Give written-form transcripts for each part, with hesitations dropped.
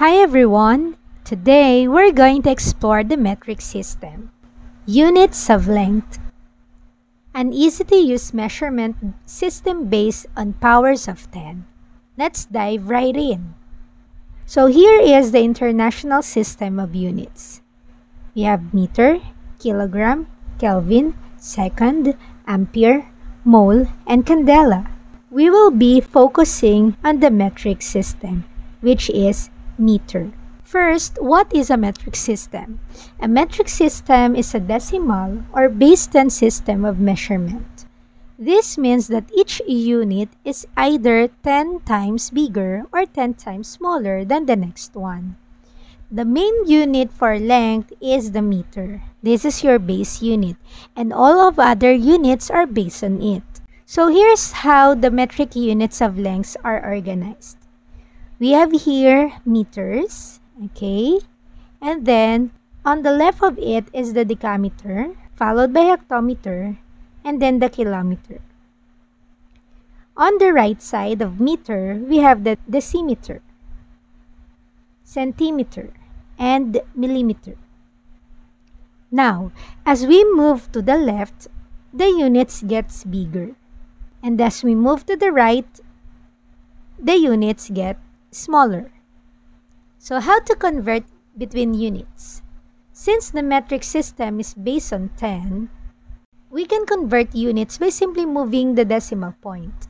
Hi everyone! Today we're going to explore the metric system. Units of length. An easy-to-use measurement system based on powers of 10. Let's dive right in. So here is the international system of units. We have meter, kilogram, Kelvin, second, ampere, mole, and candela. We will be focusing on the metric system, which is meter. First, what is a metric system? A metric system is a decimal or base 10 system of measurement. This means that each unit is either 10 times bigger or 10 times smaller than the next one. The main unit for length is the meter. This is your base unit, and all of other units are based on it. So here's how the metric units of lengths are organized. We have here meters, okay? And then on the left of it is the decameter, followed by hectometer, and then the kilometer. On the right side of meter, we have the decimeter, centimeter, and millimeter. Now, as we move to the left, the units gets bigger. And as we move to the right, the units get smaller. So how to convert between units? Since the metric system is based on 10, we can convert units by simply moving the decimal point.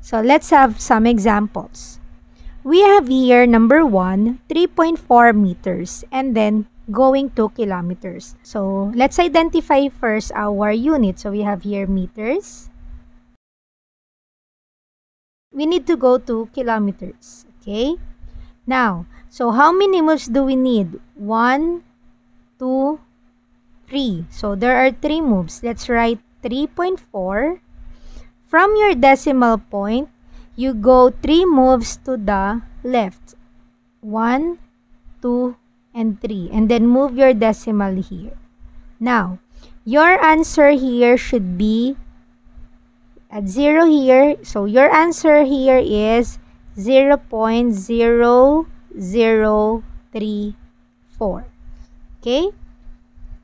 So let's have some examples. We have here number 1, 3.4 meters, and then going to kilometers. So let's identify first our unit. So we have here meters. We need to go to kilometers, okay? Now, so how many moves do we need? 1, 2, 3. So there are 3 moves. Let's write 3.4. From your decimal point, you go 3 moves to the left. 1, 2, and 3. And then move your decimal here. Now, your answer here should be at 0 here. So your answer here is 0.0034. Okay?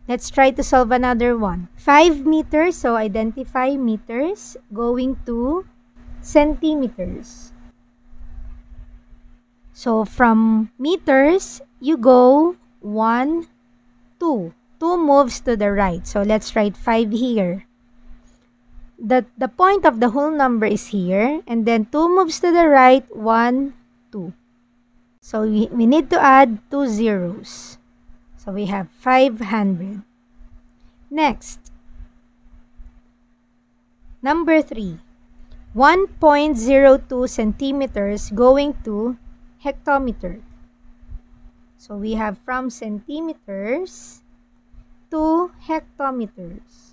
Let's try to solve another one. 5 meters. So identify meters going to centimeters. So from meters, you go 1, 2. 2 moves to the right. So let's write 5 here. The point of the whole number is here. And then 2 moves to the right. 1, 2. So we need to add 2 zeros. So we have 500. Next. Number 3. 1.02 centimeters going to hectometer. So we have from centimeters to hectometers.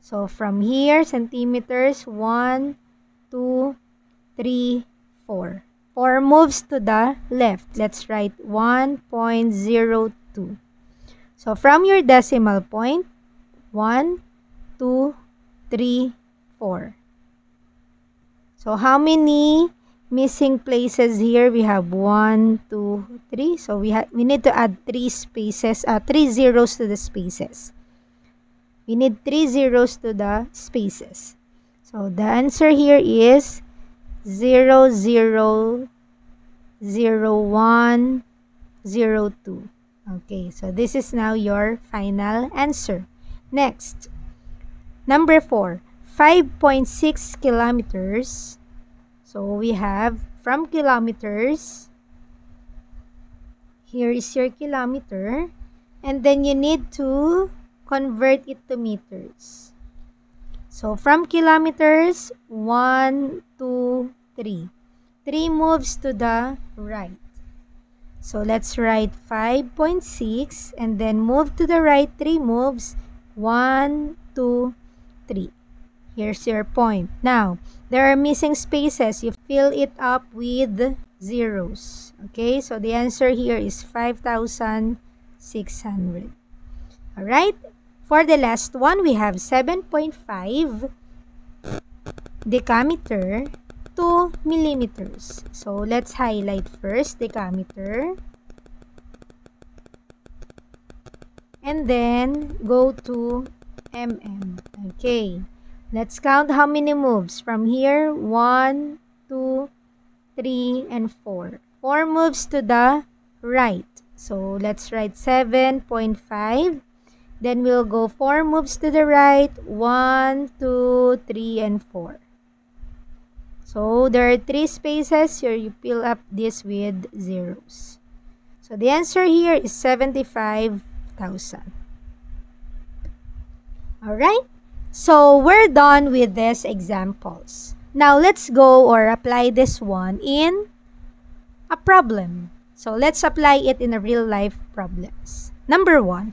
So from here, centimeters, 1, 2, 3, 4. 4 moves to the left. Let's write 1.02. So from your decimal point, 1, 2, 3, 4. So how many missing places here? We have 1, 2, 3. So we need to add 3 zeros to the spaces. We need 3 zeros to the spaces. So the answer here is 0, 0, 0, 1, 0, 2. Okay, so this is now your final answer. Next, number 4, 5.6 kilometers. So we have from kilometers, here is your kilometer, and then you need to convert it to meters. So from kilometers, 1, 2, 3. 3 moves to the right. So let's write 5.6 and then move to the right 3 moves. 1, 2, 3. Here's your point. Now, there are missing spaces. You fill it up with zeros. Okay, so the answer here is 5,600. Alright, for the last one, we have 7.5 decameter to millimeters. So let's highlight first decameter. And then go to mm. Okay. Let's count how many moves. From here, 1, 2, 3, and 4. 4 moves to the right. So let's write 7.5. Then we'll go 4 moves to the right. 1, 2, 3, and 4. So there are 3 spaces here. You fill up this with zeros. So the answer here is 75,000. Alright? So we're done with these examples. Now let's go or apply this one in a problem. So let's apply it in a real life problems. Number 1.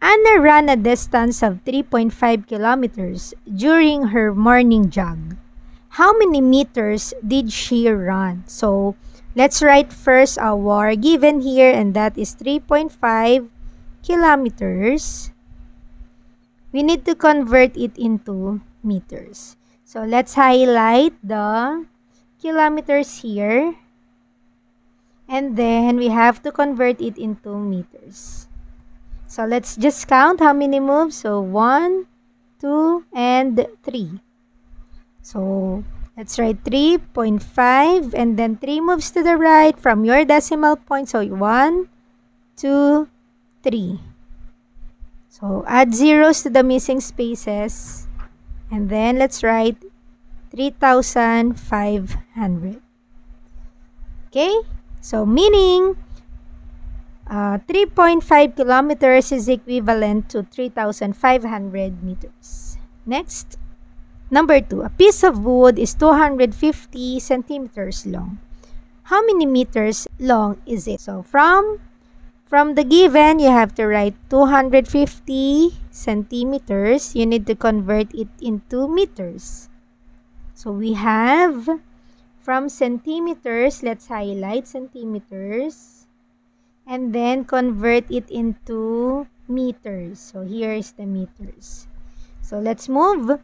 Anna ran a distance of 3.5 kilometers during her morning jog. How many meters did she run? So let's write first our given here, and that is 3.5 kilometers. We need to convert it into meters. So let's highlight the kilometers here. And then we have to convert it into meters. So let's just count how many moves. So 1, 2, and 3. So let's write 3.5 and then 3 moves to the right from your decimal point. So 1, 2, 3. So add zeros to the missing spaces. And then let's write 3,500. Okay? So meaning 3.5 kilometers is equivalent to 3,500 meters. Next. Number 2, a piece of wood is 250 centimeters long. How many meters long is it? So from the given, you have to write 250 centimeters. You need to convert it into meters. So we have from centimeters, let's highlight centimeters. And then convert it into meters. So here is the meters. So let's move.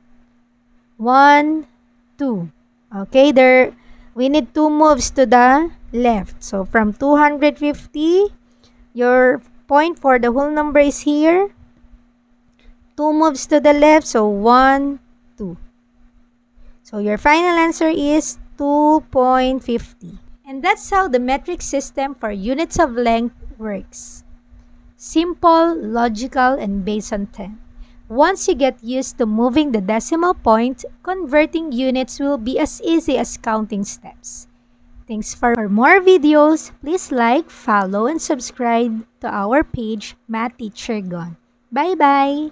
1, 2. Okay, there we need 2 moves to the left. So from 250, your point for the whole number is here. 2 moves to the left, so 1, 2. So your final answer is 2.50. And that's how the metric system for units of length works. Simple, logical, and based on 10. Once you get used to moving the decimal point, converting units will be as easy as counting steps. Thanks for more videos. Please like, follow, and subscribe to our page, Math Teacher Gone. Bye-bye!